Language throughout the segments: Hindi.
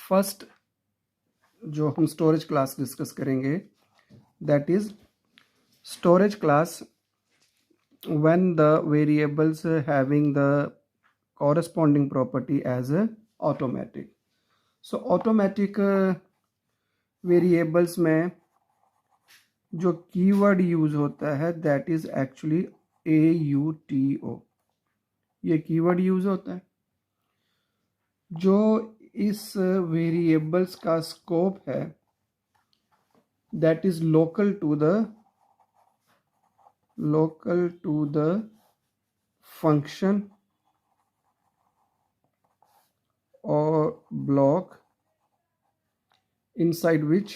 फर्स्ट जो हम स्टोरेज क्लास डिस्कस करेंगे that is storage class when the variables having the corresponding property as automatic. So automatic variables में जो कीवर्ड यूज होता है दैट इज एक्चुअली AUTO, ये कीवर्ड यूज होता है। जो इस वेरिएबल्स का स्कोप है that is local to the function और block inside which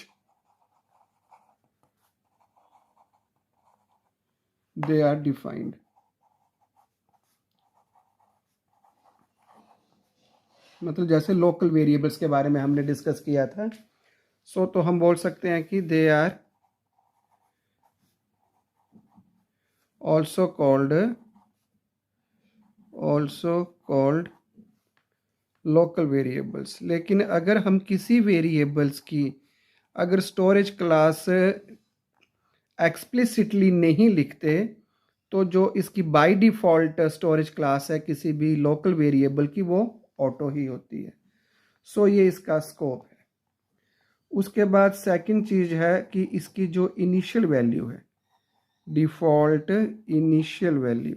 they are defined. मतलब जैसे लोकल वेरिएबल्स के बारे में हमने डिस्कस किया था, सो तो हम बोल सकते हैं कि they are also called local variables. लेकिन अगर हम किसी वेरिएबल्स की अगर स्टोरेज क्लास एक्सप्लिसिटली नहीं लिखते तो जो इसकी बाय डिफ़ॉल्ट स्टोरेज क्लास है किसी भी लोकल वेरिएबल की वो ऑटो ही होती है। सो ये इसका स्कोप है। उसके बाद सेकंड चीज़ है कि इसकी जो इनिशियल वैल्यू है, डिफ़ॉल्ट इनिशियल वैल्यू,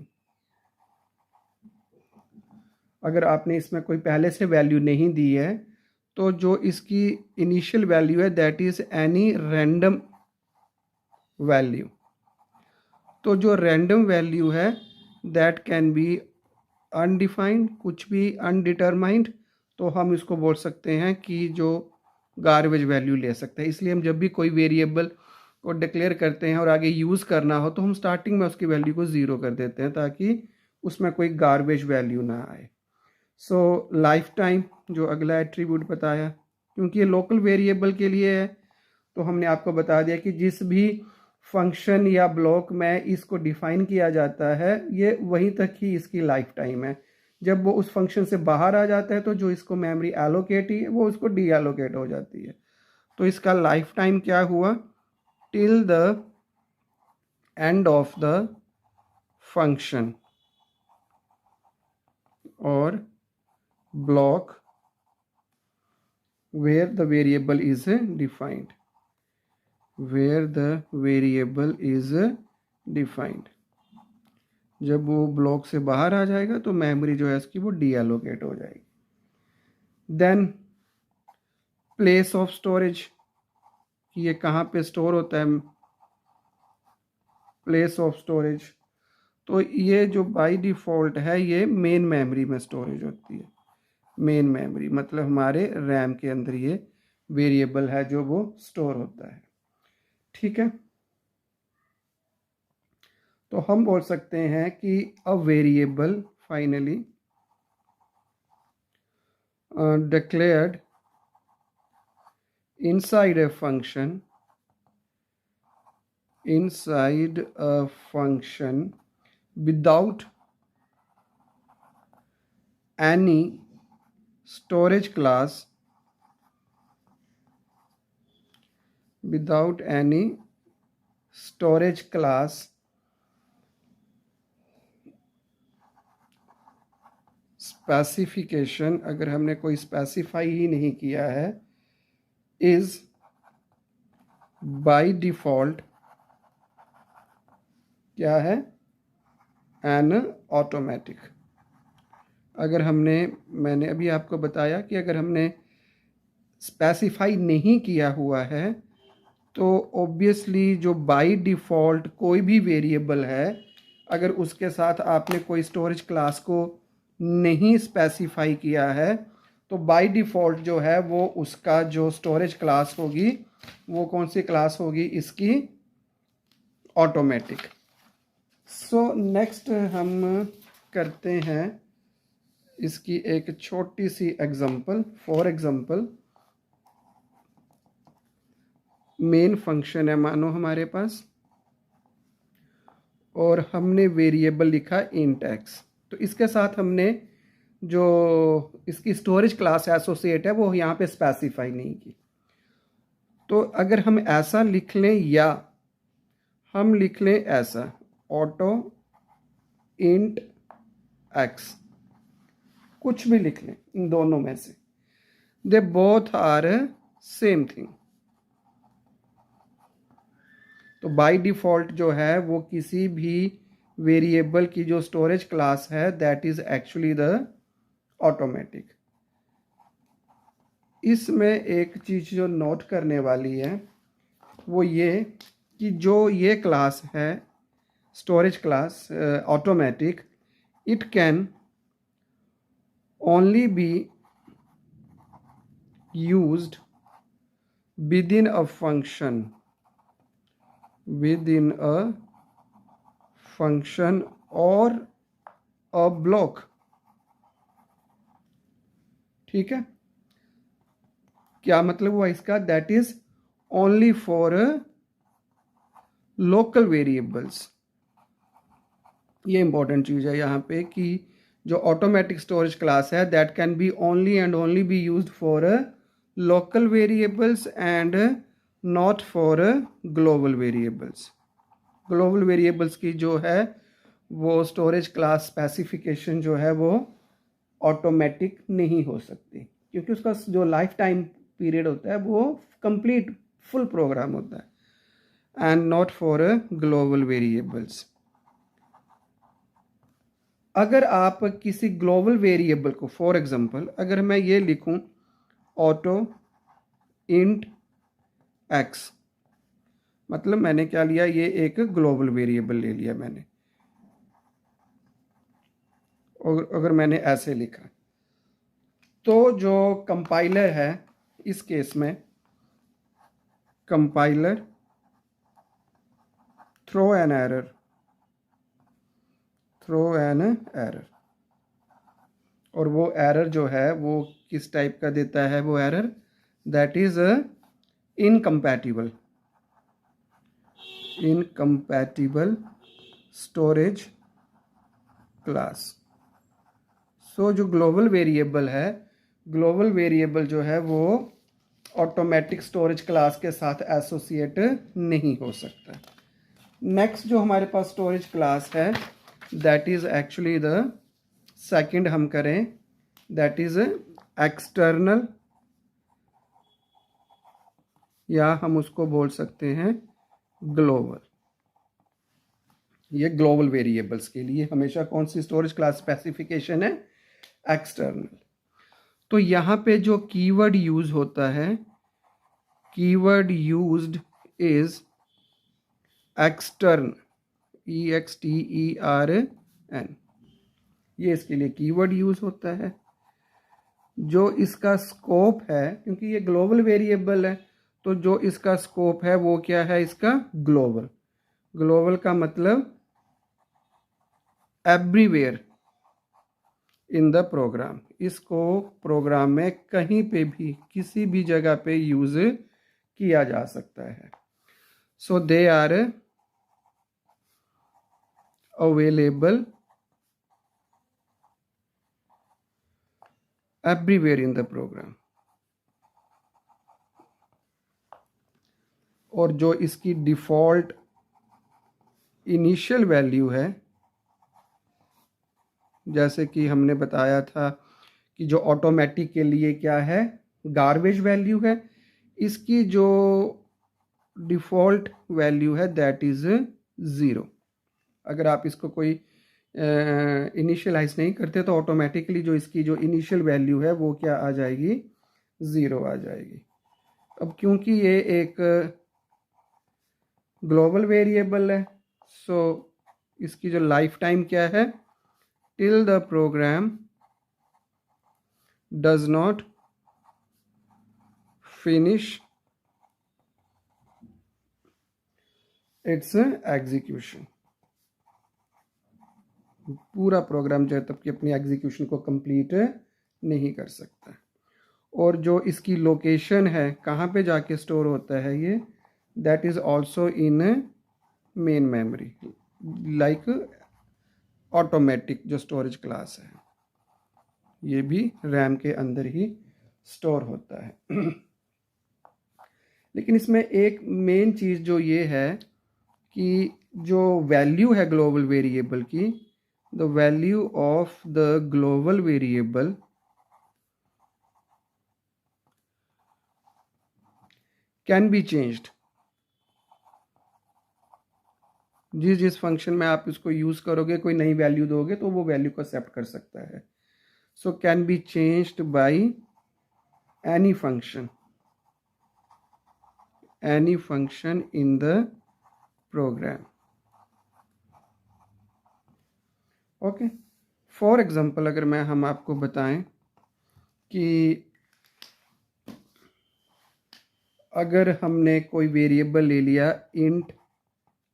अगर आपने इसमें कोई पहले से वैल्यू नहीं दी है तो जो इसकी इनिशियल वैल्यू है that is any random value. तो जो रैंडम वैल्यू है दैट कैन बी अनडिफाइंड, कुछ भी अनडिटरमाइंड, तो हम इसको बोल सकते हैं कि जो गार्बेज वैल्यू ले सकते हैं। इसलिए हम जब भी कोई वेरिएबल को डिक्लेयर करते हैं और आगे यूज़ करना हो तो हम स्टार्टिंग में उसकी वैल्यू को ज़ीरो कर देते हैं ताकि उसमें कोई गार्बेज वैल्यू ना आए। सो लाइफ टाइम जो अगला एट्रीब्यूट बताया, क्योंकि ये लोकल वेरिएबल के लिए है तो हमने आपको बता दिया कि जिस भी फंक्शन या ब्लॉक में इसको डिफाइन किया जाता है ये वहीं तक ही इसकी लाइफ टाइम है। जब वो उस फंक्शन से बाहर आ जाता है तो जो इसको मेमोरी एलोकेट ही है वो उसको डी एलोकेट हो जाती है। तो इसका लाइफ टाइम क्या हुआ, till the end of the function और block where the variable is defined, where the variable is defined। जब वो ब्लॉक से बाहर आ जाएगा तो मेमोरी जो है इसकी वो डीएलोकेट हो जाएगी। देन प्लेस ऑफ स्टोरेज, ये कहाँ पे स्टोर होता है, प्लेस ऑफ स्टोरेज, तो ये जो बाय डिफ़ॉल्ट है ये मेन मेमोरी में स्टोरेज होती है। मेन मेमोरी मतलब हमारे रैम के अंदर ये वेरिएबल है जो वो स्टोर होता है। ठीक है, तो हम बोल सकते हैं कि a variable finally declared inside a function without any storage class, without any storage class specification, अगर हमने कोई स्पेसिफाई ही नहीं किया है, is by default क्या है, an automatic। अगर मैंने अभी आपको बताया कि अगर हमने स्पेसिफाई नहीं किया हुआ है तो ऑब्वियसली जो बाय डिफ़ॉल्ट कोई भी वेरिएबल है अगर उसके साथ आपने कोई स्टोरेज क्लास को नहीं स्पेसिफाई किया है तो बाय डिफ़ॉल्ट जो है वो उसका जो स्टोरेज क्लास होगी वो कौन सी क्लास होगी, इसकी ऑटोमेटिक। सो नेक्स्ट हम करते हैं इसकी एक छोटी सी example. For example main function है मानो हमारे पास और हमने वेरिएबल लिखा इंट एक्स, तो इसके साथ हमने जो इसकी स्टोरेज क्लास एसोसिएट है वो यहाँ पे स्पेसिफाई नहीं की। तो अगर हम ऐसा लिख लें या हम लिख लें ऐसा ऑटो इंट एक्स, कुछ भी लिख लें इन दोनों में से, they both are same thing. तो बाय डिफ़ॉल्ट जो है वो किसी भी वेरिएबल की जो स्टोरेज क्लास है that is actually the automatic. इसमें एक चीज़ जो नोट करने वाली है वो ये कि जो ये क्लास है storage class automatic, it can only be used within a function, within a function or a block। ठीक है, क्या मतलब हुआ इसका? That is only for local variables. ये इंपॉर्टेंट चीज है यहाँ पे कि जो ऑटोमेटिक स्टोरेज क्लास है that can be only and only be used for local variables and not for global variables. Global variables की जो है वो स्टोरेज क्लास स्पेसिफिकेशन जो है वो ऑटोमेटिक नहीं हो सकती, क्योंकि उसका जो लाइफ टाइम पीरियड होता है वो कंप्लीट फुल प्रोग्राम होता है and not for global variables. अगर आप किसी ग्लोबल वेरिएबल को, फॉर एग्जांपल अगर मैं ये लिखूं ऑटो इंट एक्स, मतलब मैंने क्या लिया, ये एक ग्लोबल वेरिएबल ले लिया मैंने। और अगर मैंने ऐसे लिखा तो जो कंपाइलर है इस केस में कंपाइलर थ्रो एन एरर, और वो एरर जो है वो किस टाइप का देता है? वो error that is incompatible storage class. So जो ग्लोबल वेरिएबल है, ग्लोबल वेरिएबल जो है वो ऑटोमेटिक स्टोरेज क्लास के साथ एसोसिएट नहीं हो सकता। नेक्स्ट जो हमारे पास स्टोरेज क्लास है that is actually the second हम करें, दैट इज एक्सटर्नल, या हम उसको बोल सकते हैं ग्लोबल। ये ग्लोबल वेरिएबल्स के लिए हमेशा कौन सी स्टोरेज क्लास स्पेसिफिकेशन है? एक्सटर्नल। तो यहाँ पे जो कीवर्ड यूज होता है, keyword used is extern, EXTERN, ये इसके लिए कीवर्ड यूज होता है। जो इसका स्कोप है, क्योंकि ये ग्लोबल वेरिएबल है, तो जो इसका स्कोप है वो क्या है? इसका ग्लोबल। ग्लोबल का मतलब एवरीवेयर इन द प्रोग्राम, इसको प्रोग्राम में कहीं पे भी किसी भी जगह पे यूज किया जा सकता है। So they are available everywhere in the program. और जो इसकी डिफ़ॉल्ट इनिशियल वैल्यू है, जैसे कि हमने बताया था कि जो ऑटोमेटिक के लिए क्या है? गार्बेज वैल्यू है। इसकी जो डिफ़ॉल्ट वैल्यू है दैट इज़ 0। अगर आप इसको कोई इनिशियलाइज नहीं करते तो ऑटोमेटिकली जो इसकी जो इनिशियल वैल्यू है वो क्या आ जाएगी? 0 आ जाएगी। अब क्योंकि ये एक ग्लोबल वेरिएबल है, सो इसकी जो लाइफ टाइम क्या है? Till the program does not finish its execution. पूरा प्रोग्राम जो है तब कि अपनी एग्जीक्यूशन को कंप्लीट नहीं कर सकता। और जो इसकी लोकेशन है, कहाँ पे जाके स्टोर होता है ये? That is also in main memory, like automatic जो स्टोरेज क्लास है। ये भी रैम के अंदर ही स्टोर होता है। लेकिन इसमें एक मेन चीज़ जो ये है कि जो वैल्यू है ग्लोबल वेरिएबल की, the value of the global variable can be changed. जिस फंक्शन में आप इसको यूज करोगे, कोई नई वैल्यू दोगे तो वो वैल्यू को एक्सेप्ट कर सकता है। So can be changed by any function in the program. Okay, for example अगर हम आपको बताएं कि अगर हमने कोई वेरिएबल ले लिया इंट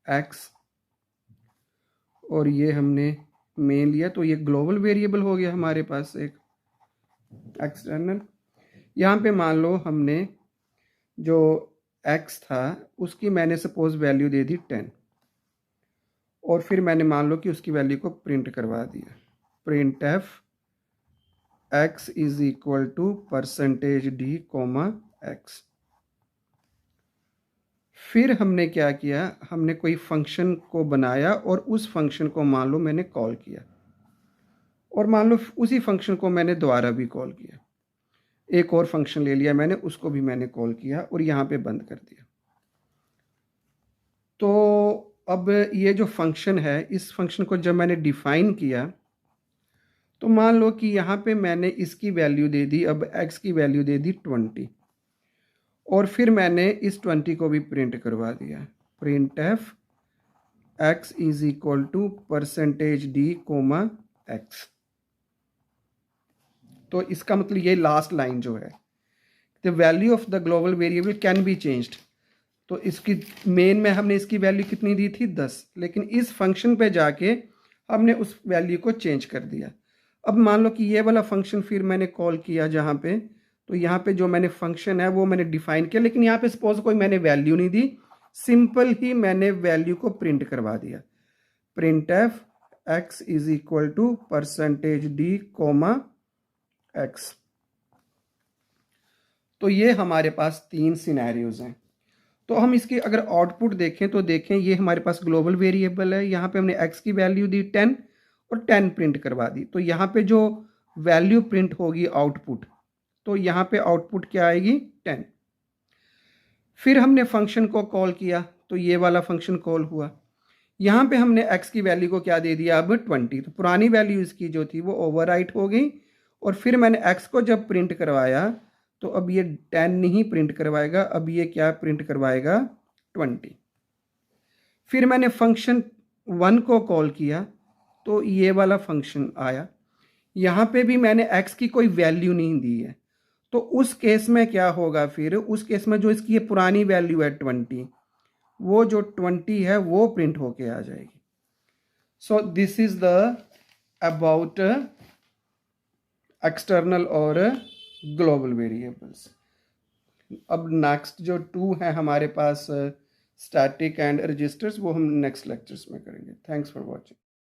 एक्स और ये हमने मेन लिया, तो ये ग्लोबल वेरिएबल हो गया हमारे पास एक एक्सटर्नल। यहाँ पे मान लो हमने जो x था उसकी मैंने सपोज वैल्यू दे दी 10, और फिर मैंने मान लो कि उसकी वैल्यू को प्रिंट करवा दिया, print F x is equal to %d comma x। फिर हमने क्या किया, हमने कोई फंक्शन को बनाया और उस फंक्शन को मान लो मैंने कॉल किया, और मान लो उसी फंक्शन को मैंने दोबारा भी कॉल किया, एक और फंक्शन ले लिया मैंने, उसको भी मैंने कॉल किया और यहाँ पे बंद कर दिया। तो अब ये जो फंक्शन है, इस फंक्शन को जब मैंने डिफाइन किया तो मान लो कि यहाँ पे मैंने इसकी वैल्यू दे दी, अब x की वैल्यू दे दी 20, और फिर मैंने इस 20 को भी प्रिंट करवा दिया, print F x is equal to %d comma x। तो इसका मतलब ये लास्ट लाइन जो है, the value of the global variable can be changed. तो इसकी मेन में हमने इसकी वैल्यू कितनी दी थी 10, लेकिन इस फंक्शन पे जाके हमने उस वैल्यू को चेंज कर दिया। अब मान लो कि ये वाला फंक्शन फिर मैंने कॉल किया जहाँ पे, तो यहाँ पे जो मैंने फंक्शन है वो मैंने डिफाइन किया, लेकिन यहाँ पे सपोज कोई मैंने वैल्यू नहीं दी, सिंपल ही मैंने वैल्यू को प्रिंट करवा दिया, print F x is equal to %d comma x। तो ये हमारे पास 3 सिनेरियोज हैं। तो हम इसकी अगर आउटपुट देखें तो देखें ये हमारे पास ग्लोबल वेरिएबल है, यहाँ पे हमने x की वैल्यू दी 10 और 10 प्रिंट करवा दी। तो यहाँ पे जो वैल्यू प्रिंट होगी आउटपुट, तो यहाँ पे आउटपुट क्या आएगी 10। फिर हमने फंक्शन को कॉल किया, तो ये वाला फंक्शन कॉल हुआ, यहाँ पे हमने x की वैल्यू को क्या दे दिया, अब 20। तो पुरानी वैल्यू इसकी जो थी वो ओवरराइट हो गई, और फिर मैंने x को जब प्रिंट करवाया तो अब ये 10 नहीं प्रिंट करवाएगा, अब ये क्या प्रिंट करवाएगा 20। फिर मैंने फंक्शन 1 को कॉल किया, तो ये वाला फंक्शन आया, यहाँ पे भी मैंने x की कोई वैल्यू नहीं दी है, तो उस केस में क्या होगा, फिर उस केस में जो इसकी ये पुरानी वैल्यू है 20, वो जो 20 है वो प्रिंट होके आ जाएगी। So this is the about external और ग्लोबल वेरिएबल्स। अब नेक्स्ट जो 2 है हमारे पास स्टैटिक एंड रजिस्टर्स, वो हम नेक्स्ट लेक्चर्स में करेंगे। Thanks for watching.